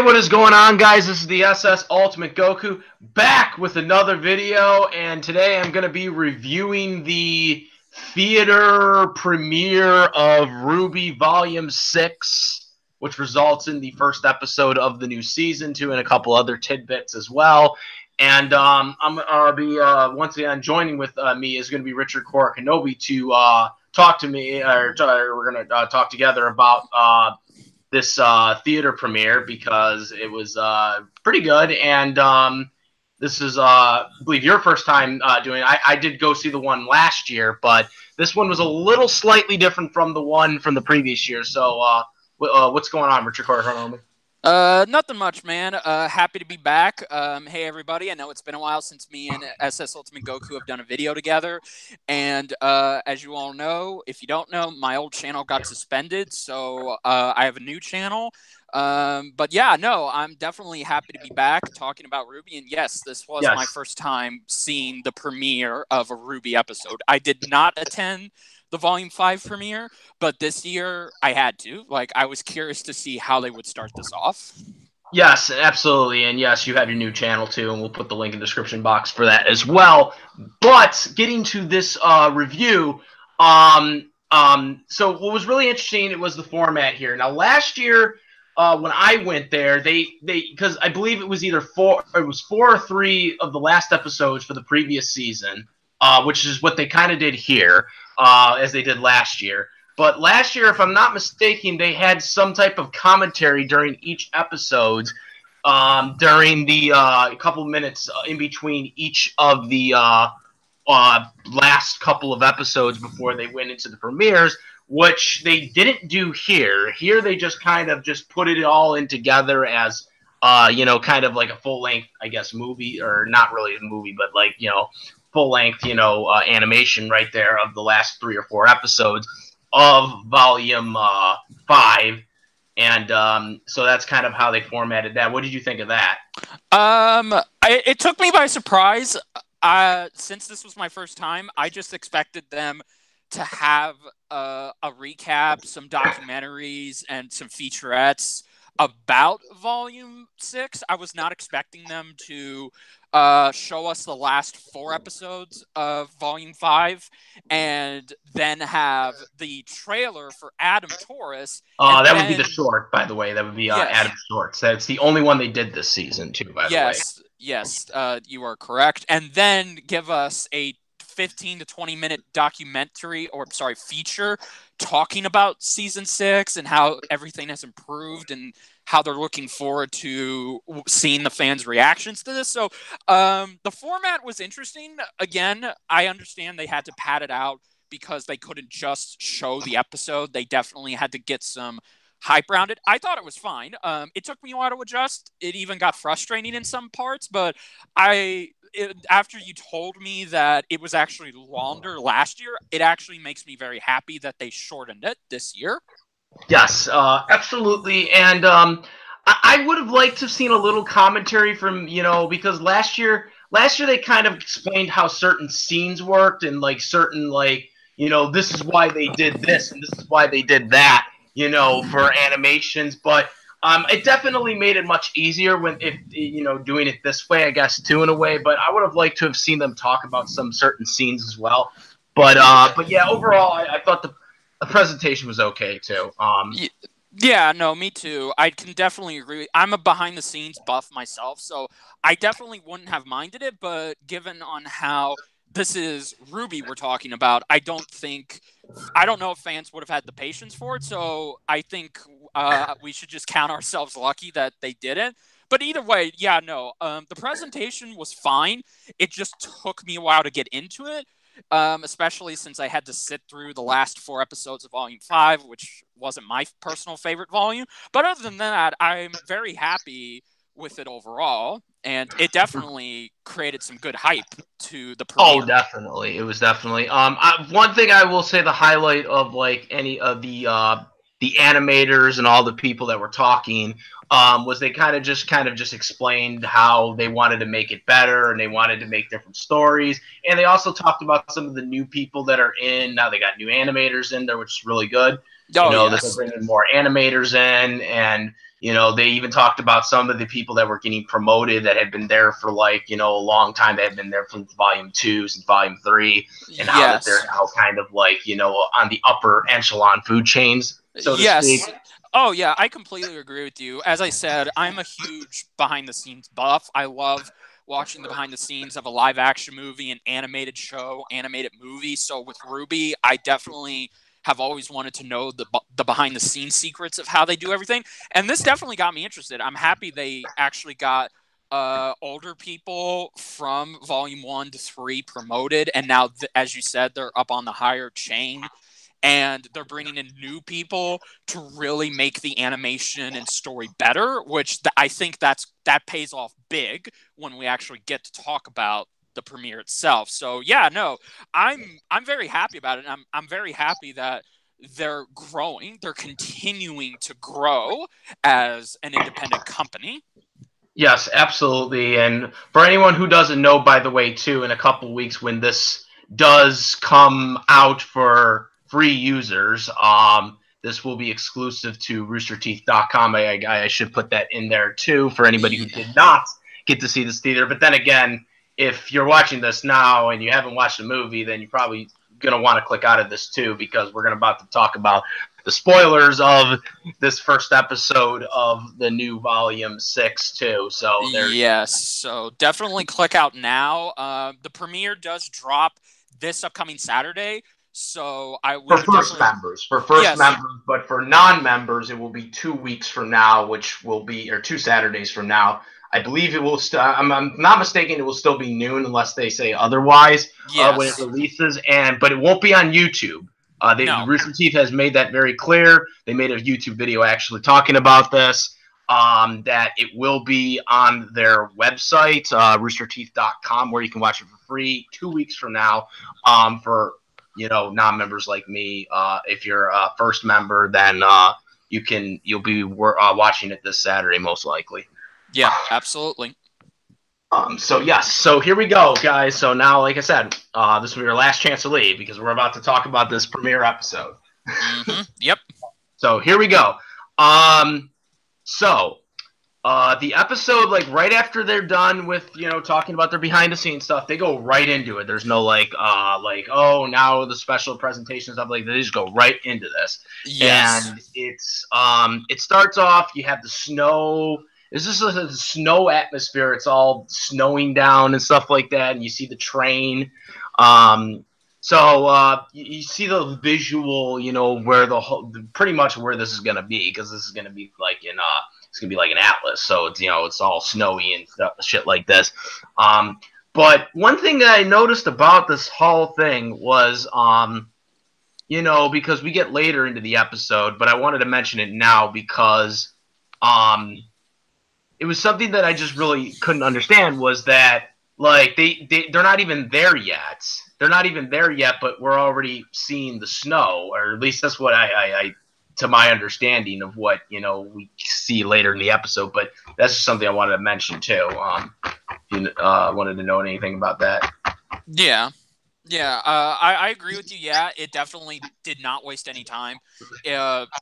what is going on, guys? This is the SS Ultimate Goku back with another video, and today I'm going to be reviewing the theater premiere of RWBY Volume 6, which results in the first episode of the new season 2 and a couple other tidbits as well. And I'm going to be, once again, joining with me is going to be Richard Kenobi to talk to me, or we're going to talk together about this theater premiere because it was pretty good, and this is I believe your first time doing it. I did go see the one last year, but this one was a little slightly different from the one from the previous year. So what's going on, Richard Kenobi? Nothing much, man. Happy to be back. Hey, everybody. I know it's been a while since me and SS Ultimate Goku have done a video together. And as you all know, if you don't know, my old channel got suspended. So I have a new channel. But yeah, no, I'm definitely happy to be back talking about RWBY. And yes, this was my first time seeing the premiere of a RWBY episode. I did not attend the Volume 5 premiere, but this year I had to. Like, I was curious to see how they would start this off. Yes, absolutely, and yes, you have your new channel too, and we'll put the link in the description box for that as well. But getting to this review, so what was really interesting, it was the format here. Now, last year, when I went there, they because I believe it was either four or three of the last episodes for the previous season, which is what they kind of did here. As they did last year. But last year, if I'm not mistaken, they had some type of commentary during each episode, during the couple minutes in between each of the last couple of episodes before they went into the premieres, which they didn't do here. Here they just kind of just put it all in together as, kind of like a full-length, I guess, movie, or not really a movie, but like, full-length, animation right there of the last 3 or 4 episodes of Volume 5, and so that's kind of how they formatted that. What did you think of that? It took me by surprise. Since this was my first time, I just expected them to have a recap, some documentaries, and some featurettes about Volume 6. I was not expecting them to show us the last 4 episodes of Volume 5 and then have the trailer for Adam Taurus. That would be the short, by the way. That would be Adam Shorts. That's the only one they did this season, too, by the way. Yes, you are correct. And then give us a 15 to 20 minute feature talking about season 6 and how everything has improved and how they're looking forward to seeing the fans' reactions to this. So the format was interesting. Again, I understand they had to pad it out because they couldn't just show the episode. They definitely had to get some hype around it. I thought it was fine. It took me a while to adjust. It even got frustrating in some parts, but after you told me that it was actually longer last year, it actually makes me very happy that they shortened it this year. Yes, absolutely. And I would have liked to have seen a little commentary from, because last year they kind of explained how certain scenes worked and like certain, like, this is why they did this and this is why they did that, for animations. But it definitely made it much easier doing it this way, I guess, too, in a way. But I would have liked to have seen them talk about some certain scenes as well. But yeah, overall, I thought the presentation was okay too. Yeah, no, me too. I can definitely agree. I'm a behind-the-scenes buff myself, so I definitely wouldn't have minded it. But given on how this is RWBY we're talking about, I don't know if fans would have had the patience for it. So I think we should just count ourselves lucky that they didn't. But either way, yeah, no. The presentation was fine. It just took me a while to get into it. Especially since I had to sit through the last 4 episodes of Volume 5, which wasn't my personal favorite volume. But other than that, I'm very happy with it overall, and it definitely created some good hype to the premiere. Oh, definitely. It was definitely. One thing I will say, the highlight of like any of the animators and all the people that were talking was they kind of just explained how they wanted to make it better and they wanted to make different stories, and they also talked about some of the new people that are in now. They got new animators in there, which is really good. Oh, They're yes. bringing more animators in, and they even talked about some of the people that were getting promoted that had been there for like a long time. They had been there from volume 2s and volume 3, and how that they're Yes. now kind of like on the upper echelon food chains, so to speak. Yes. Oh, yeah, I completely agree with you. As I said, I'm a huge behind-the-scenes buff. I love watching the behind-the-scenes of a live-action movie, an animated show, animated movie. So with RWBY, I definitely have always wanted to know the behind-the-scenes secrets of how they do everything. And this definitely got me interested. I'm happy they actually got older people from Volume 1 to 3 promoted. And now, as you said, they're up on the higher chain. And they're bringing in new people to really make the animation and story better, which I think that pays off big when we actually get to talk about the premiere itself. So yeah, no, I'm very happy about it. And I'm very happy that they're growing. They're continuing to grow as an independent company. Yes, absolutely. And for anyone who doesn't know, by the way, too, in a couple weeks when this does come out for free users, this will be exclusive to roosterteeth.com. I should put that in there too for anybody who did not get to see this theater. But then again, if you're watching this now and you haven't watched the movie, then you're probably going to want to click out of this too, because we're about to talk about the spoilers of this first episode of the new volume 6 too. So yes, so definitely click out now. The premiere does drop this upcoming Saturday, so for first members, but for non-members, it will be 2 weeks from now, which will be, or 2 Saturdays from now. I believe it will. I'm not mistaken. It will still be noon unless they say otherwise when it releases, but it won't be on YouTube. No. Rooster Teeth has made that very clear. They made a YouTube video actually talking about this. That it will be on their website, roosterteeth.com, where you can watch it for free 2 weeks from now. For non-members like me, if you're a first member, then you'll be watching it this Saturday most likely. Yeah, absolutely. So yes, so here we go, guys. So now, like I said, this will be your last chance to leave because we're about to talk about this premiere episode. Yep. So here we go. The episode, like right after they're done with talking about their behind the scenes stuff, they go right into it. There's no oh, now the special presentation stuff. Like they just go right into this. Yes. And it's it starts off. You have the snow. It's just a snow atmosphere. It's all snowing down and stuff like that, and you see the train. So you see the visual, where pretty much where this is gonna be, because this is gonna be like it's gonna be like an atlas. So it's it's all snowy and stuff, shit like this. But one thing that I noticed about this whole thing was because we get later into the episode, but I wanted to mention it now because it was something that I just really couldn't understand, was that like they're not even there yet. They're not even there yet, but we're already seeing the snow, or at least that's what I to my understanding of what we see later in the episode. But that's just something I wanted to mention too. If you wanted to know anything about that. Yeah. I agree with you. Yeah, it definitely did not waste any time.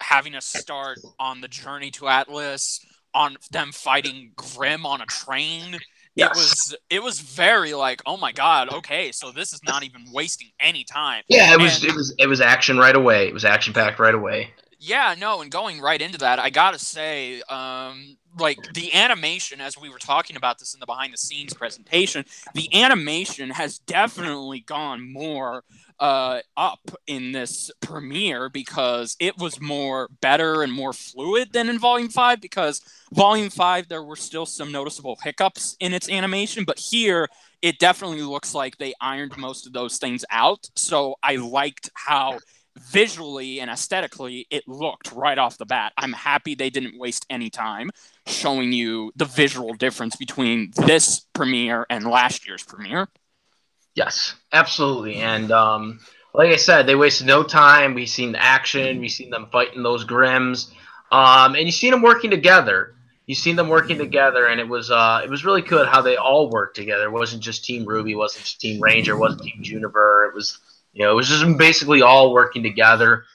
Having us start on the journey to Atlas, on them fighting Grimm on a train. Yes. It was very like, oh my god, okay, so this is not even wasting any time. Yeah, it was action right away. It was action packed right away. Yeah, no, and going right into that, I gotta say, like the animation, as we were talking about this in the behind the scenes presentation, the animation has definitely gone more up in this premiere, because it was better and more fluid than in Volume 5, because Volume 5 there were still some noticeable hiccups in its animation, but here it definitely looks like they ironed most of those things out. So I liked how visually and aesthetically it looked right off the bat. I'm happy they didn't waste any time showing you the visual difference between this premiere and last year's premiere. Yes, absolutely. And like I said, they wasted no time. We seen the action. We seen them fighting those Grimms, and you seen them working together. And it was really good how they all worked together. It wasn't just Team RWBY, it wasn't just Team Ranger, it wasn't Team Juniper. It was it was just basically all working together.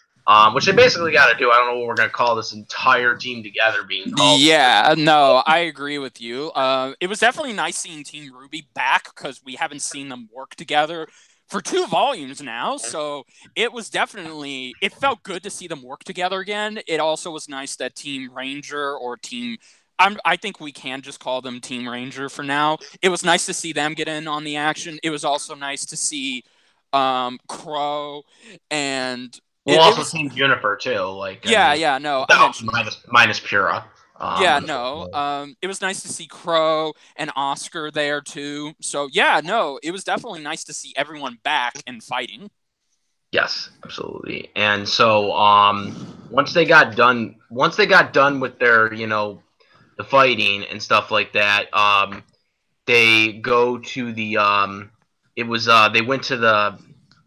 which they basically got to do. I don't know what we're going to call this entire team together being called. Yeah, no, I agree with you. It was definitely nice seeing Team RWBY back because we haven't seen them work together for 2 volumes now. So it felt good to see them work together again. It also was nice that Team Ranger or I think we can just call them Team Ranger for now. It was nice to see them get in on the action. It was also nice to see Crow and Also Team Juniper too. Like no, I mentioned minus Pura. It was nice to see Crow and Oscar there too. So yeah, no, it was definitely nice to see everyone back and fighting. Yes, absolutely. And so once they got done with their, the fighting and stuff like that, they go to the they went to the,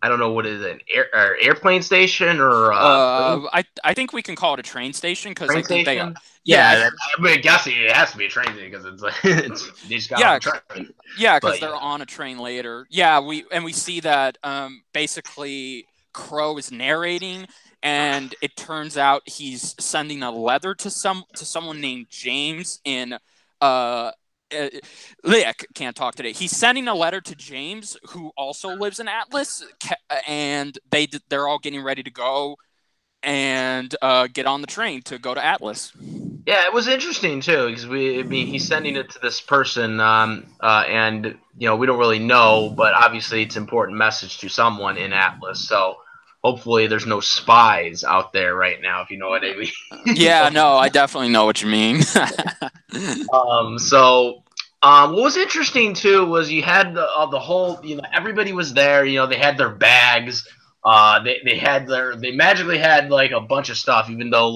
I don't know what is it, an airplane station or I think we can call it a train station because I think station? I mean, guessing it has to be a train station because it's they just got on the train. Yeah, because they're on a train later. Yeah, we see that basically Crow is narrating, and it turns out he's sending a letter to someone named James in Lick can't talk today. He's sending a letter to James, who also lives in Atlas, and they're all getting ready to go and get on the train to go to Atlas. Yeah, it was interesting too because he's sending it to this person, and we don't really know, but obviously it's an important message to someone in Atlas. So hopefully there's no spies out there right now, if you know what I mean. Yeah, no, I definitely know what you mean. What was interesting too was you had the whole, everybody was there. They had their bags. They magically had like a bunch of stuff, even though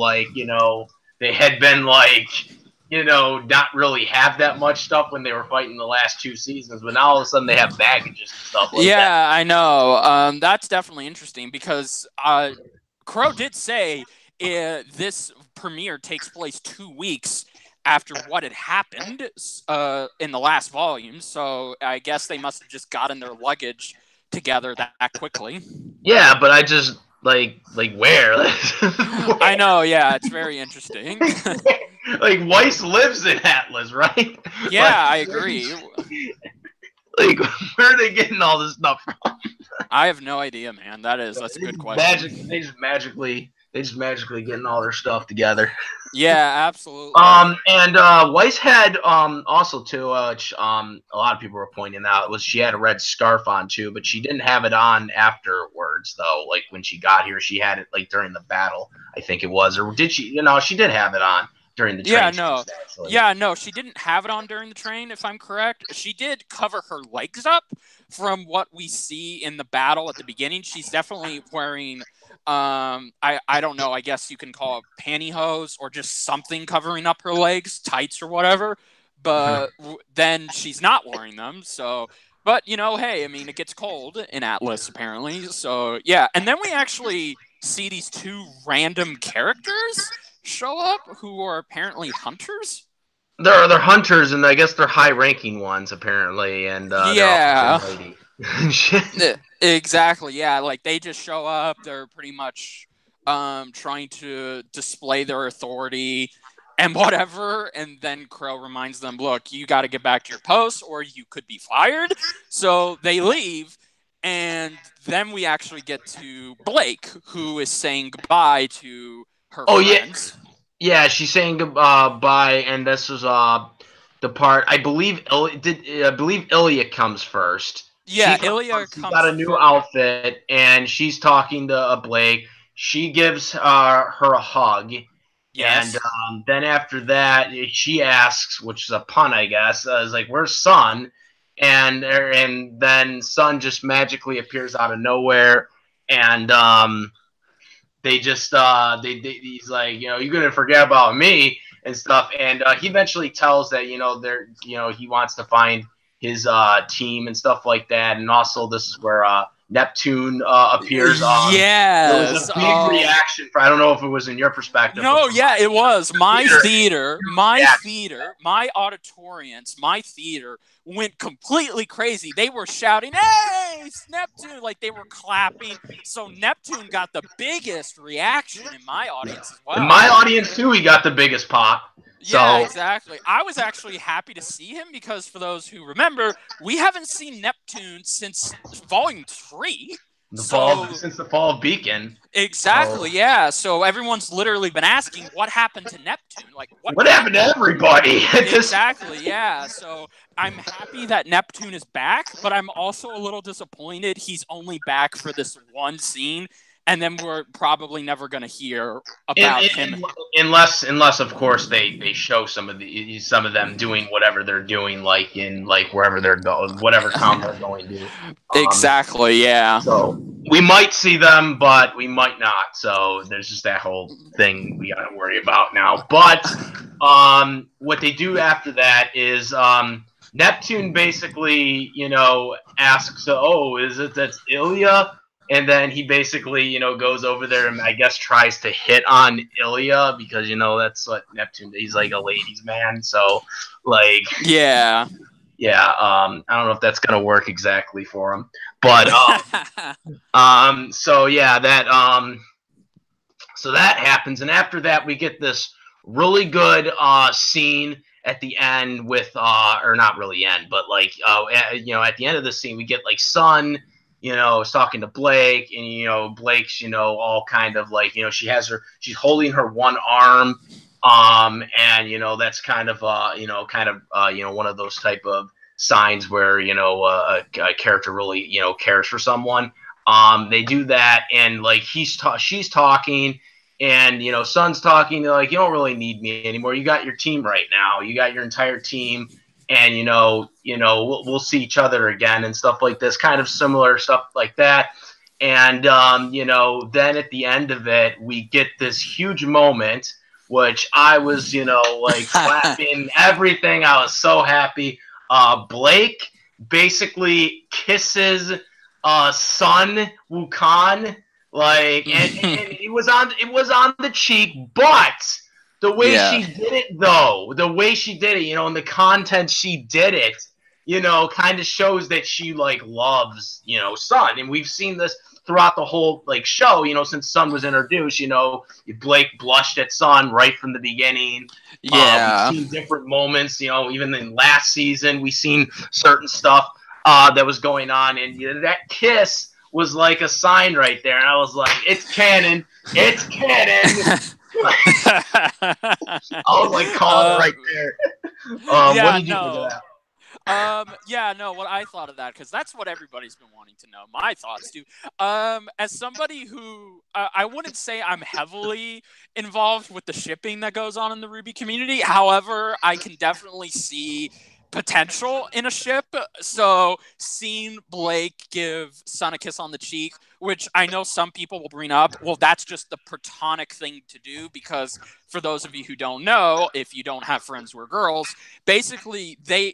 they had been not really have that much stuff when they were fighting the last 2 seasons, but now all of a sudden they have baggages and stuff like that. Yeah, I know. That's definitely interesting because Crow did say this premiere takes place 2 weeks after what had happened in the last volume, so I guess they must have just gotten their luggage together that quickly. Yeah, but I just like where? I know, yeah, it's very interesting. Weiss lives in Atlas, right? Yeah, I agree. Where are they getting all this stuff from? I have no idea, man. That's a good question. They just magically getting all their stuff together. Yeah, absolutely. And Weiss had also too, which a lot of people were pointing out, was she had a red scarf on too, but she didn't have it on afterwards though. Like when she got here, she had it during the battle, I think it was, or did she? She did have it on during the train. Yeah, no, she didn't have it on during the train, if I'm correct. She did cover her legs up from what we see in the battle at the beginning. She's definitely wearing I don't know, I guess you can call it pantyhose or just something covering up her legs, tights or whatever, but then she's not wearing them. So, but hey, I mean, it gets cold in Atlas apparently. So yeah, and then we actually see these 2 random characters show up who are apparently hunters. They're hunters, and I guess they're high-ranking ones apparently, and yeah. Exactly, yeah. They just show up. They're pretty much trying to display their authority and whatever. And then Crow reminds them, look, you got to get back to your post or you could be fired. So they leave. And then we actually get to Blake, who is saying goodbye to her friends. Yeah, she's saying goodbye, and this was the part, I believe Ilya comes first. Yeah, Ilya comes. Got a new outfit, and she's talking to Blake. She gives her a hug. Yes. And then after that, she asks, which is a pun, I guess, is like, "Where's Sun?" And then Sun just magically appears out of nowhere, and they just he's like, you're gonna forget about me and stuff. And he eventually tells that he wants to find his team and stuff like that. And also this is where Neptune appears. Yes. There was a big reaction I don't know if it was in your perspective. No, yeah, it was. My theater, my auditorians, my theater went completely crazy. They were shouting, "Hey, it's Neptune. Like, they were clapping. So Neptune got the biggest reaction in my audience as well. In my audience, too, he got the biggest pop. Yeah, So, exactly. I was actually happy to see him because, for those who remember, we haven't seen Neptune since Volume 3. since the fall of Beacon. Exactly, yeah. So everyone's literally been asking, what happened to Neptune? Like, what happened to everybody? Exactly, yeah. So I'm happy that Neptune is back, but I'm also a little disappointed he's only back for this one scene, and then we're probably never going to hear about him. Unless of course they show some of them doing whatever they're doing, like in wherever they're going, whatever town they're going to. Exactly, yeah. So we might see them, but we might not. So there's just that whole thing we got to worry about now. But what they do after that is Neptune basically, asks, "Oh, is it that's Ilya?" And then he basically, goes over there and I guess tries to hit on Ilya because, that's what Neptune, he's like a ladies' man. So, like, yeah. I don't know if that's going to work exactly for him. But, so yeah, so that happens. And after that, we get this really good scene at the end with, or not really end, but like, at the end of the scene, we get like Sun, is talking to Blake, and Blake's, all kind of like, she's holding her one arm, and that's kind of one of those type of signs where a character really cares for someone. They do that, and like she's talking, and Sun's talking. They're like, you don't really need me anymore. You got your team right now. You got your entire team. And we'll see each other again and stuff like this, kind of similar stuff like that. And then at the end of it, we get this huge moment, which I was like clapping everything. I was so happy. Blake basically kisses Sun Wukong, like, and it was on the cheek, but. The way she did it, though, in the content she did it, kind of shows that she, like, loves, Sun. And we've seen this throughout the whole, like, show, since Sun was introduced, Blake blushed at Sun right from the beginning. Yeah. We've seen different moments, even in last season, we've seen certain stuff that was going on. And that kiss was like a sign right there. And I was like, it's canon. It's canon. I was like, calling it right there. What did you think of that? What I thought of that, because that's what everybody's been wanting to know. My thoughts, too. As somebody who, I wouldn't say I'm heavily involved with the shipping that goes on in the RWBY community. However, I can definitely see potential in a ship. So seeing Blake give Sun a kiss on the cheek, which I know some people will bring up, well, that's just the platonic thing to do, because for those of you who don't know, if you don't have friends who are girls, basically they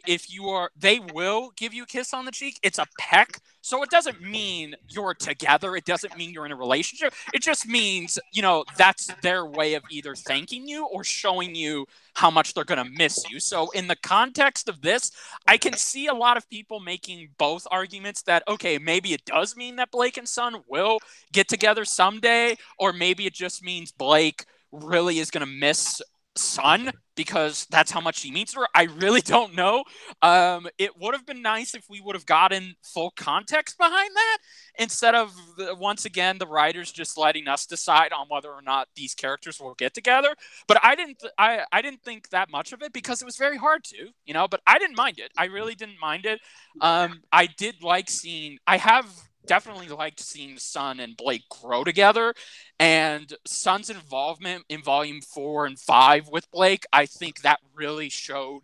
will give you a kiss on the cheek. It's a peck. So it doesn't mean you're together. It doesn't mean you're in a relationship. It just means, that's their way of either thanking you or showing you how much they're going to miss you. So in the context of this, I can see a lot of people making both arguments that, okay, maybe it does mean that Blake and Sun will get together someday, or maybe it just means Blake really is going to miss Sun because that's how much he means to her. I really don't know. It would have been nice if we would have gotten full context behind that, instead of once again the writers just letting us decide on whether or not these characters will get together. But I didn't think that much of it, because it was very hard to, but I didn't mind it. I really didn't mind it. I did like seeing, I have definitely liked seeing Sun and Blake grow together, and Sun's involvement in Volume 4 and 5 with Blake, I think that really showed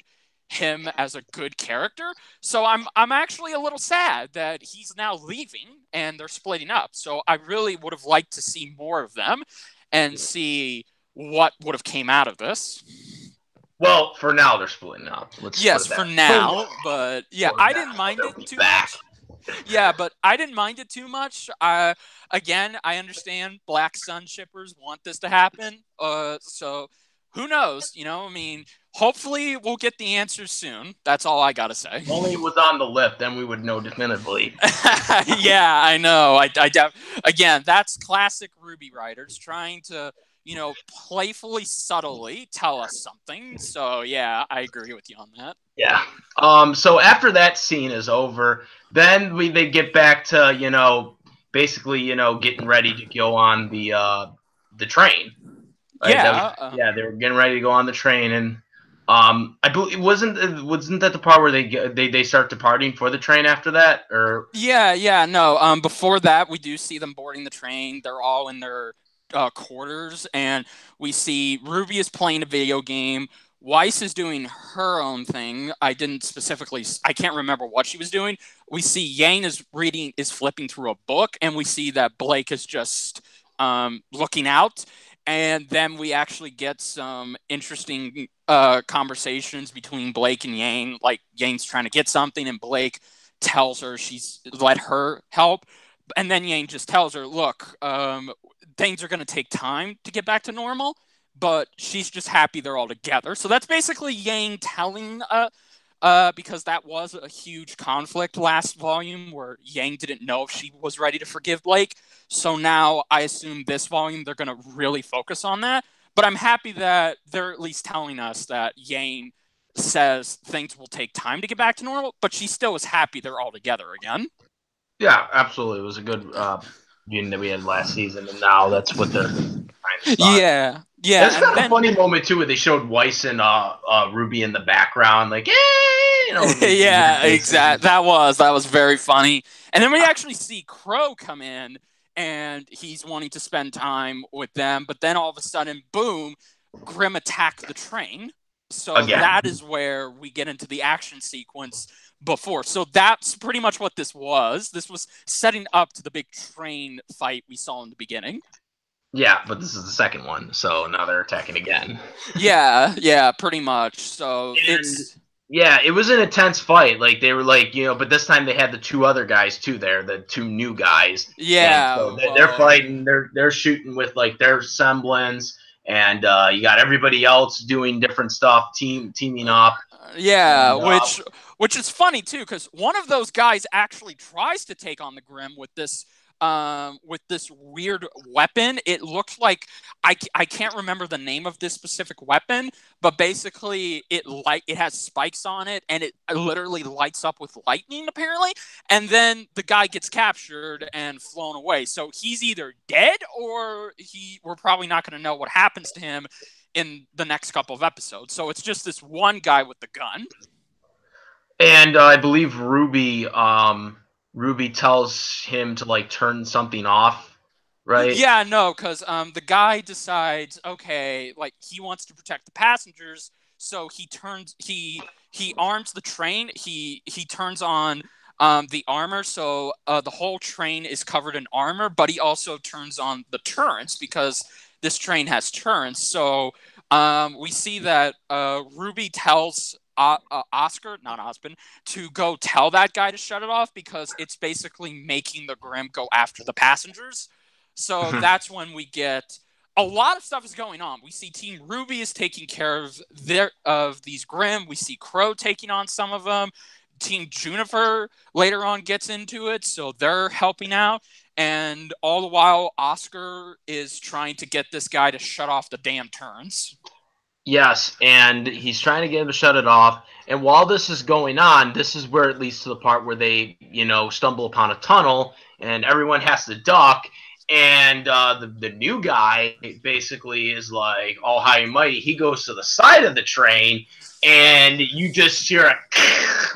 him as a good character. So I'm actually a little sad that he's now leaving and they're splitting up. So I really would have liked to see more of them and see what would have came out of this. Well, for now they're splitting up. Yes, for now, but yeah, I didn't mind it too much. Yeah, but I didn't mind it too much. Again, I understand Black Sun shippers want this to happen. So who knows? I mean, hopefully we'll get the answers soon. That's all I gotta say. If only it was on the lip, then we would know definitively. Yeah, I know. Again, that's classic RWBY writers trying to, playfully, subtly tell us something. So yeah, I agree with you on that. Yeah. So after that scene is over, then they get back to basically getting ready to go on the train. Right? Yeah. They were getting ready to go on the train, and I believe wasn't that the part where they start departing for the train after that, or Yeah, no. Before that, we do see them boarding the train. They're all in their quarters, and we see RWBY is playing a video game. Weiss is doing her own thing. I can't remember what she was doing. We see Yang is flipping through a book, and we see that Blake is just looking out. And then we actually get some interesting conversations between Blake and Yang. Like Yang's trying to get something, and Blake tells her she's let her help. And then Yang just tells her, look, things are going to take time to get back to normal, but she's just happy they're all together. So that's basically Yang telling because that was a huge conflict last volume where Yang didn't know if she was ready to forgive Blake. So now I assume this volume they're going to really focus on that. But I'm happy that they're at least telling us that Yang says things will take time to get back to normal, but she still is happy they're all together again. Yeah, absolutely. It was a good union that we had last season, and now that's what they're trying to start. Yeah. It's kind of a funny moment too, where they showed Weiss and RWBY in the background, like, yeah, exactly. That was very funny. And then we actually see Crow come in, and he's wanting to spend time with them, but then all of a sudden, boom, Grimm attacked the train. So again. That is where we get into the action sequence before. So that's pretty much what this was. This was setting up to the big train fight we saw in the beginning. Yeah, but this is the second one, so now they're attacking again. Yeah, pretty much. So it was an intense fight. Like they were like, but this time they had the two other guys too there, the two new guys. Yeah. So they're fighting, they're shooting with like their semblance, and you got everybody else doing different stuff, teaming up. Yeah, which is funny too, because one of those guys actually tries to take on the Grimm with this weird weapon. It looks like I can't remember the name of this specific weapon, but basically it has spikes on it, and it literally lights up with lightning apparently. And then the guy gets captured and flown away. So he's either dead or we're probably not going to know what happens to him in the next couple of episodes. So it's just this one guy with the gun. And I believe RWBY tells him to like turn something off, right? Yeah, no, because the guy decides, okay, like he wants to protect the passengers, so he arms the train. He turns on the armor, so the whole train is covered in armor. But he also turns on the turrets because this train has turrets. So we see that RWBY tells Oscar, not Osmond, to go tell that guy to shut it off because it's basically making the Grimm go after the passengers. So that's when we get a lot of stuff is going on. We see Team RWBY is taking care of these Grimm. We see Crow taking on some of them. Team Juniper later on gets into it, so they're helping out. And all the while, Oscar is trying to get this guy to shut off the damn turns. Yes, and he's trying to get him to shut it off. And while this is going on, this is where it leads to the part where they, stumble upon a tunnel, and everyone has to duck. And the new guy basically is like all high and mighty. He goes to the side of the train, and you just hear a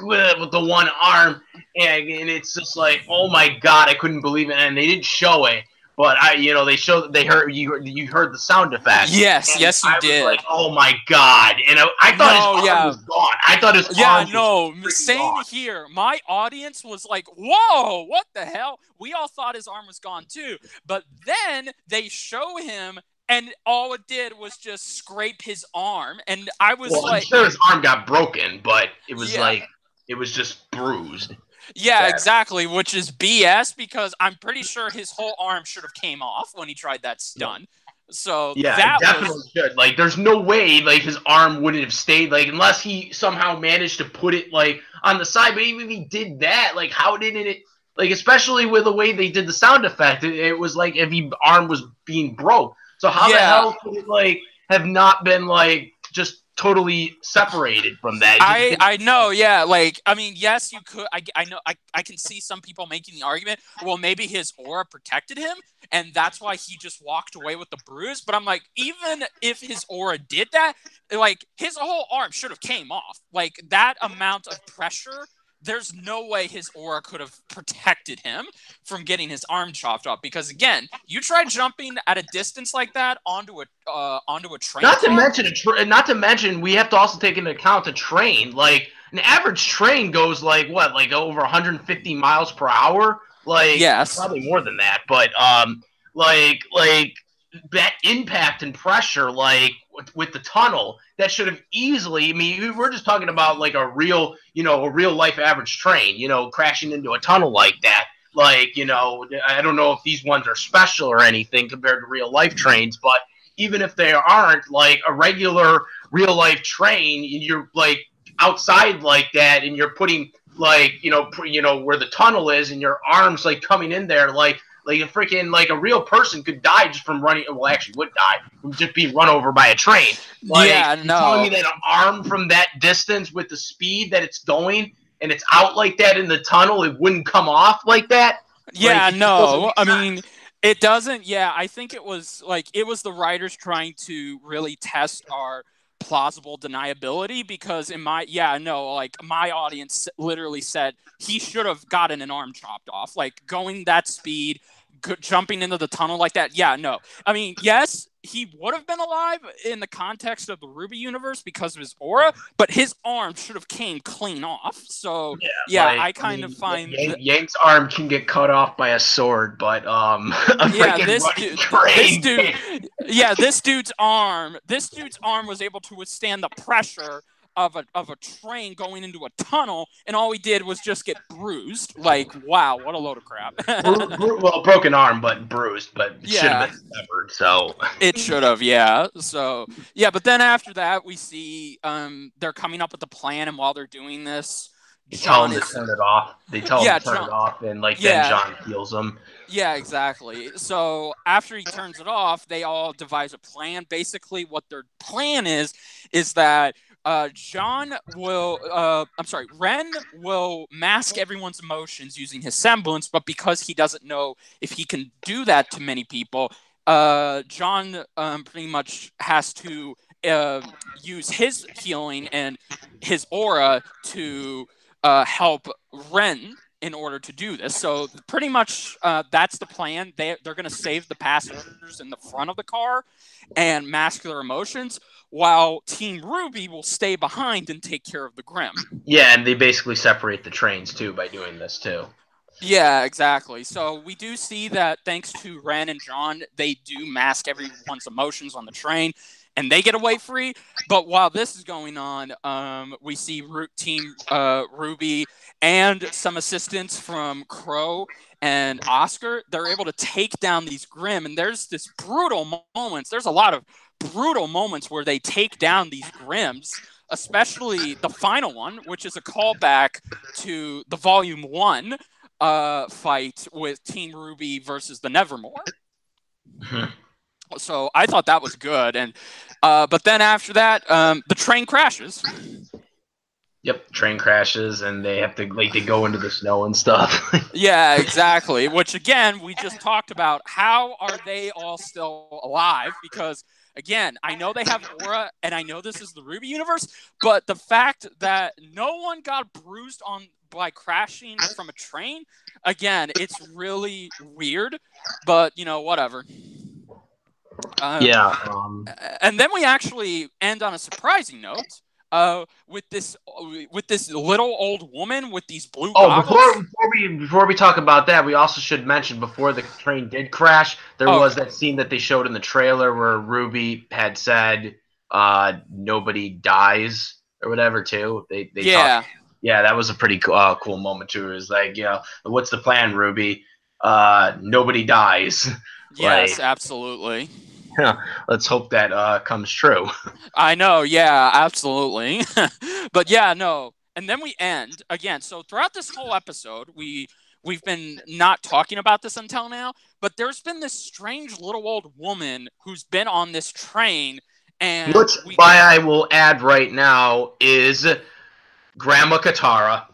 with the one arm, and it's just like, oh my god, I couldn't believe it. And they didn't show it, but they heard you heard the sound effect. Yes, you did. Was like, oh my god, and I thought his arm was gone. I thought his arm was same gone. here. My audience was like, whoa, what the hell? We all thought his arm was gone too, but then they show him, and all it did was just scrape his arm, and I was like, I'm sure his arm got broken, but it was like it was just bruised. Yeah, exactly, which is BS because I'm pretty sure his whole arm should have came off when he tried that stunt. So Yeah, it that definitely was should. Like, there's no way like his arm wouldn't have stayed like unless he somehow managed to put it like on the side. But even if he did that, like, how didn't it? Like, especially with the way they did the sound effect, it was like if his arm was being broke. So how the yeah. hell could it like have not been like just totally separated from that? It just didn't. I know, yeah. Like, I mean, yes, you could. I know. I can see some people making the argument. Well, maybe his aura protected him, and that's why he just walked away with the bruise. But I'm like, even if his aura did that, like his whole arm should have came off. Like that amount of pressure. There's no way his aura could have protected him from getting his arm chopped off. Because again, you try jumping at a distance like that onto a train Not to car. mention not to mention we have to also take into account a train. Like an average train goes like what, like over 150 miles per hour, like Yes. probably more than that. But like that impact and pressure, like with the tunnel, that should have easily. I mean, we're just talking about like a real, a real life average train, crashing into a tunnel like that. Like, I don't know if these ones are special or anything compared to real life trains, but even if they aren't, like a regular real life train, you're like outside like that, and you're putting like where the tunnel is, and your arms like coming in there, like a freaking like a real person could die just from running. Well, actually, would die from just being run over by a train. Like, Yeah. you're telling me No. that an arm from that distance with the speed that it's going and it's out like that in the tunnel, it wouldn't come off like that? Like, Yeah, it just doesn't no. make I sense. mean, it doesn't. Yeah, I think it was the writers trying to really test our plausible deniability because like my audience literally said he should have gotten an arm chopped off. Like going that speed, jumping into the tunnel like that. Yeah, no. I mean, yes, he would have been alive in the context of the RWBY universe because of his aura, but his arm should have came clean off. So yeah, Like, I I kind of mean, find Yank's arm can get cut off by a sword, but a yeah, freaking running train. this dude's arm was able to withstand the pressure of a train going into a tunnel, and all he did was just get bruised. Like, wow, what a load of crap. Well, broken arm, but bruised, but it should have Yeah, been severed. So it should have, yeah. So yeah, but then after that, we see they're coming up with a plan, and while they're doing this, they tell him John to is turn it off. They tell him yeah, to turn it John off, and like then yeah. John heals him. Yeah, exactly. So after he turns it off, they all devise a plan. Basically, what their plan is that Ren will mask everyone's emotions using his semblance, but because he doesn't know if he can do that to many people, John pretty much has to use his healing and his aura to help Ren in order to do this. So pretty much that's the plan. They're going to save the passengers in the front of the car and mask their emotions, while Team RWBY will stay behind and take care of the Grimm. Yeah, and they basically separate the trains too by doing this too. Yeah, exactly. So we do see that thanks to Ren and John, they do mask everyone's emotions on the train, and they get away free. But while this is going on, we see Team RWBY and some assistance from Crow and Oscar. They're able to take down these Grimm, and there's this brutal moments. There's a lot of brutal moments where they take down these Grimms, especially the final one, which is a callback to the Volume 1 fight with Team RWBY versus the Nevermore. So I thought that was good, and but then after that, the train crashes. Yep, train crashes, and they have to they go into the snow and stuff. Yeah, exactly. Which again, we just talked about. How are they all still alive? Because again, I know they have aura, and I know this is the RWBY universe, but the fact that no one got bruised by crashing from a train, again, it's really weird. But whatever. Yeah. And then we actually end on a surprising note. With this little old woman with these blue goggles. Before we talk about that, we also should mention before the train did crash, there was that scene that they showed in the trailer where RWBY had said nobody dies or whatever too. They talked. Yeah, that was a pretty cool moment too. It was like, what's the plan, RWBY? Nobody dies. Yes, absolutely. let's hope that comes true. I know, yeah, absolutely. But yeah, no. And then we end again. So throughout this whole episode, we've been not talking about this until now, but there's been this strange little old woman who's been on this train, and Which, why I will add right now, is Grandma Katara.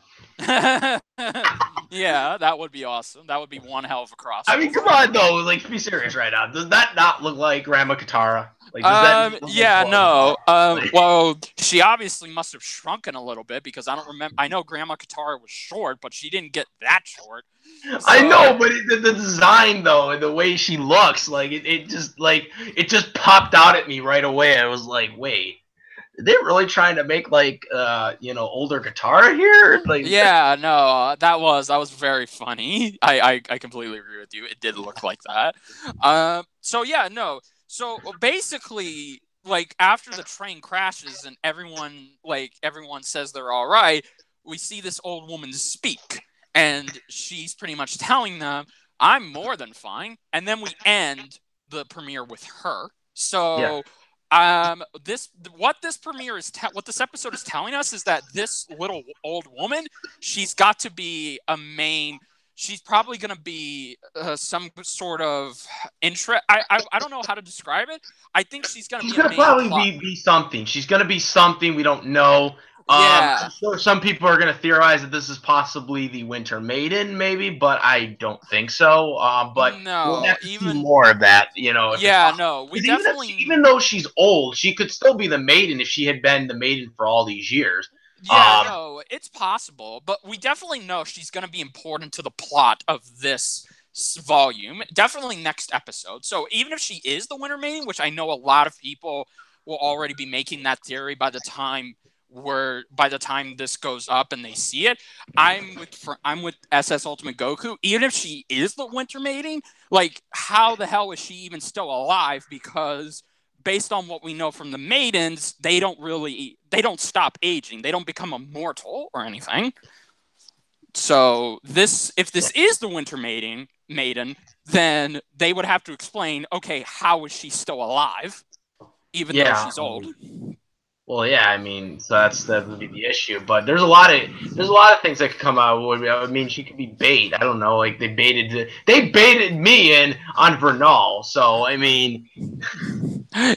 Yeah, that would be awesome. That would be one hell of a I mean, crossover. come on, though. Like, be serious right now. Does that not look like Grandma Katara? Like, does that not look like Yeah, no. like, Well, she obviously must have shrunken a little bit because I don't remember. I know Grandma Katara was short, but she didn't get that short. I know, So but the design though, and the way she looks, like it just popped out at me right away. I was like, wait, are they really trying to make like older Katara here? Like, yeah, no, that was very funny. I completely agree with you. It did look like that. So yeah, no. So basically, like after the train crashes and everyone says they're all right, we see this old woman speak, and she's pretty much telling them, "I'm more than fine." And then we end the premiere with her. yeah, So this what this premiere is what this episode is telling us is that this little old woman, she's got to be a main. She's probably going to be some sort of interest. I don't know how to describe it. I think she's going to she's be a gonna main probably plot. be something. She's gonna be something we don't know. Yeah. I'm sure some people are gonna theorize that this is possibly the Winter Maiden, maybe, but I don't think so. But we'll No, have to see even more of that, if it's yeah, possible. no. We Because definitely even though she's old, she could still be the maiden if she had been the maiden for all these years. Yeah, no, it's possible, but we definitely know she's going to be important to the plot of this volume. Definitely next episode. So even if she is the Winter Maiden, which I know a lot of people will already be making that theory by the time this goes up and they see it, I'm with SS Ultimate Goku. Even if she is the Winter Maiden, like how the hell is she even still alive? Because based on what we know from the maidens, they don't stop aging. They don't become immortal or anything. So if this is the Winter Maiden, then they would have to explain, okay, how is she still alive, even though Yeah. she's old? Well, yeah. I mean, so that would be the issue. But there's a lot of things that could come out. I mean, she could be bait. I don't know. Like they baited me in on Vernal. So I mean,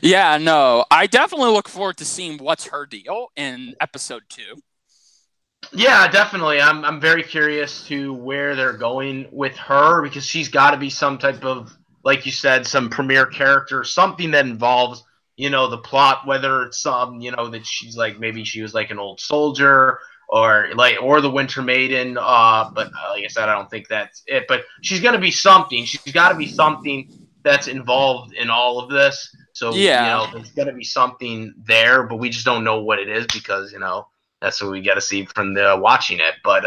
Yeah, no, I definitely look forward to seeing what's her deal in episode 2. yeah, definitely. I'm very curious to where they're going with her because she's got to be some type of, like you said, some premier character, something that involves the plot, whether it's that she's like maybe she was like an old soldier or the Winter Maiden. But like I said, I don't think that's it. But she's gonna be something. She's got to be something that's involved in all of this. So Yeah. there's gonna be something there, but we just don't know what it is because that's what we got to see from the watching it. But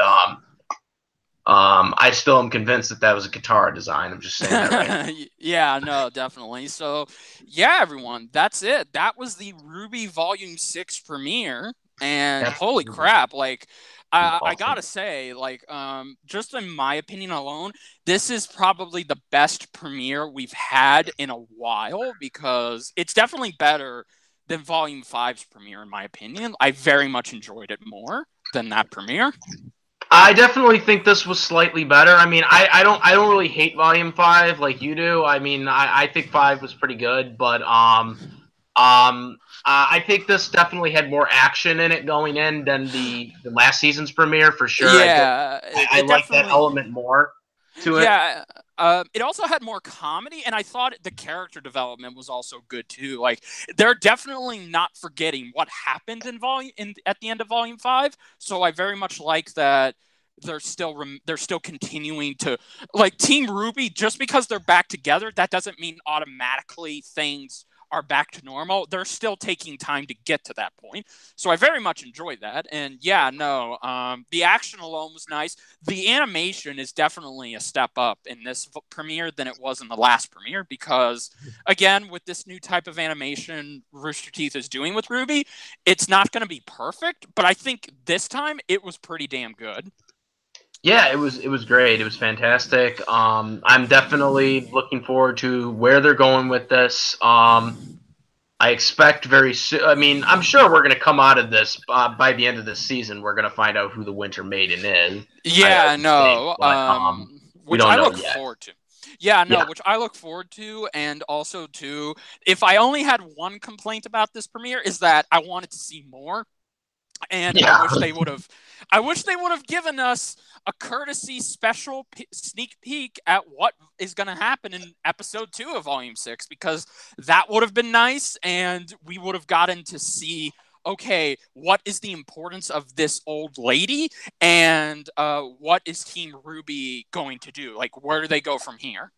I still am convinced that was a guitar design. I'm just saying that right. Yeah, no, definitely. So, yeah, everyone, that's it. That was the RWBY Volume 6 premiere. And That's holy crap, like, I awesome. gotta say, like, just in my opinion alone, this is probably the best premiere we've had in a while because it's definitely better than Volume 5's premiere, in my opinion. I very much enjoyed it more than that premiere. I definitely think this was slightly better. I mean, I don't really hate Volume 5 like you do. I mean, I think 5 was pretty good, but I think this definitely had more action in it going in than the last season's premiere for sure. Yeah, I it like that definitely. element more to it. Yeah, it also had more comedy, and I thought the character development was also good too. Like they're definitely not forgetting what happened at the end of Volume 5. So I very much like that they're still continuing to like Team RWBY. Just because they're back together, that doesn't mean automatically things are back to normal. They're still taking time to get to that point. So I very much enjoyed that. And yeah, no, the action alone was nice. The animation is definitely a step up in this premiere than it was in the last premiere because, again, with this new type of animation Rooster Teeth is doing with RWBY, it's not going to be perfect, but I think this time it was pretty damn good. Yeah, it was great. It was fantastic. I'm definitely looking forward to where they're going with this. I expect very soon. I mean, I'm sure we're going to come out of this by the end of this season. We're going to find out who the Winter Maiden is. Yeah, I think, no. but we Which don't I know look yet. forward to. Yeah, no, Yeah, which I look forward to, and also to, if I only had one complaint about this premiere, is that I wanted to see more. And yeah, I wish they would have given us a courtesy special sneak peek at what is going to happen in episode 2 of volume 6, because that would have been nice, and we would have gotten to see, okay, what is the importance of this old lady, and what is Team RWBY going to do? Like, where do they go from here?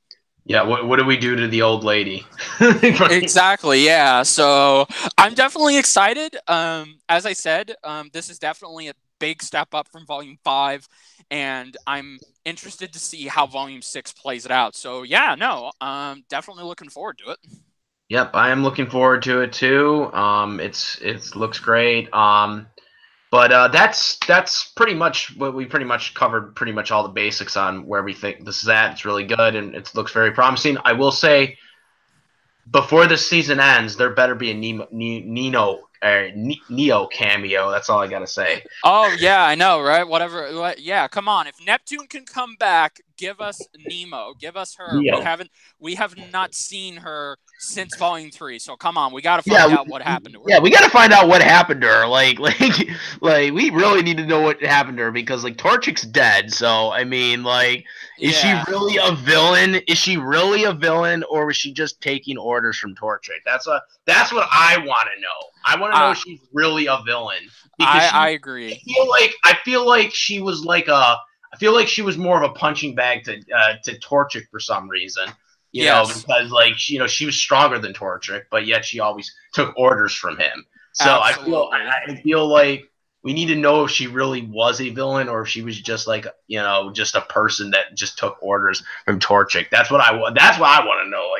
yeah. What do we do to the old lady? Exactly, yeah. So I'm definitely excited. As I said, this is definitely a big step up from Volume 5, and I'm interested to see how Volume 6 plays it out. So yeah, no, definitely looking forward to it. Yep, I am looking forward to it too. It looks great. But that's pretty much what we pretty much covered. Pretty much all the basics on where we think this is at. It's really good and it looks very promising. I will say, before the season ends, there better be a Neo cameo. That's all I gotta say. Oh yeah, I know, right? Whatever. Yeah, come on. If Neptune can come back, give us Nemo. Give us her. Neo. We have not seen her since Volume 3. So come on, we got to Yeah, find out what happened to her. yeah, we got to find out what happened to her. Like we really need to know what happened to her because like Torchic's dead. So I mean, like, is she Yeah. really a villain? Is she really a villain, or was she just taking orders from Torchic? That's what I want to know. I want to know if she's really a villain because I agree. I feel like she was like a. I feel like she was more of a punching bag to Torchic for some reason. You know, Yes. because like she was stronger than Torchic, but yet she always took orders from him. So Absolutely. I feel like we need to know if she really was a villain or if she was just like just a person that just took orders from Torchic. That's what I want. That's what I want to know.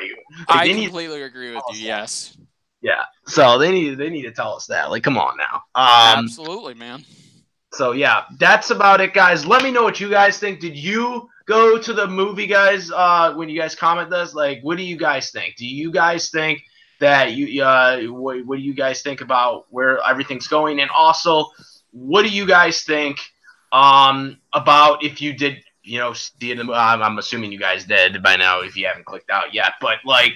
I completely agree with you. Yes. Yeah. So they need to tell us that. Like, come on now. Absolutely, man. So yeah, that's about it, guys. Let me know what you guys think. Did you go to the movie, guys? When you guys comment this, like, what do you guys think? Do you guys think that what do you guys think about where everything's going? And also, what do you guys think about if you did, see it? I'm assuming you guys did by now if you haven't clicked out yet. But like,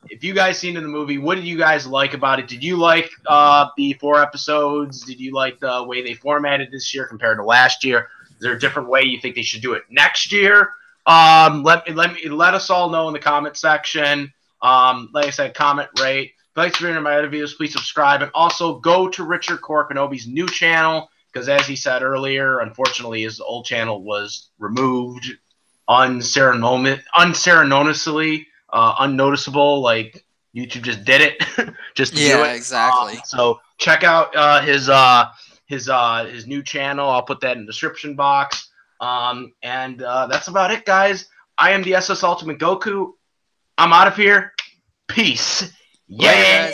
if you guys seen in the movie, what did you guys like about it? Did you like the 4 episodes? Did you like the way they formatted this year compared to last year? Is there a different way you think they should do it next year? Let us all know in the comment section. Like I said, comment, rate. If you like to see my other videos, please subscribe, and also go to Richard Korkinobi's new channel because, as he said earlier, unfortunately his old channel was removed unceremoniously. Unnoticeable, like YouTube just did it, just to do it. Exactly. So check out his new channel. I'll put that in the description box. And that's about it, guys. I am the SS Ultimate Goku. I'm out of here. Peace. Yeah.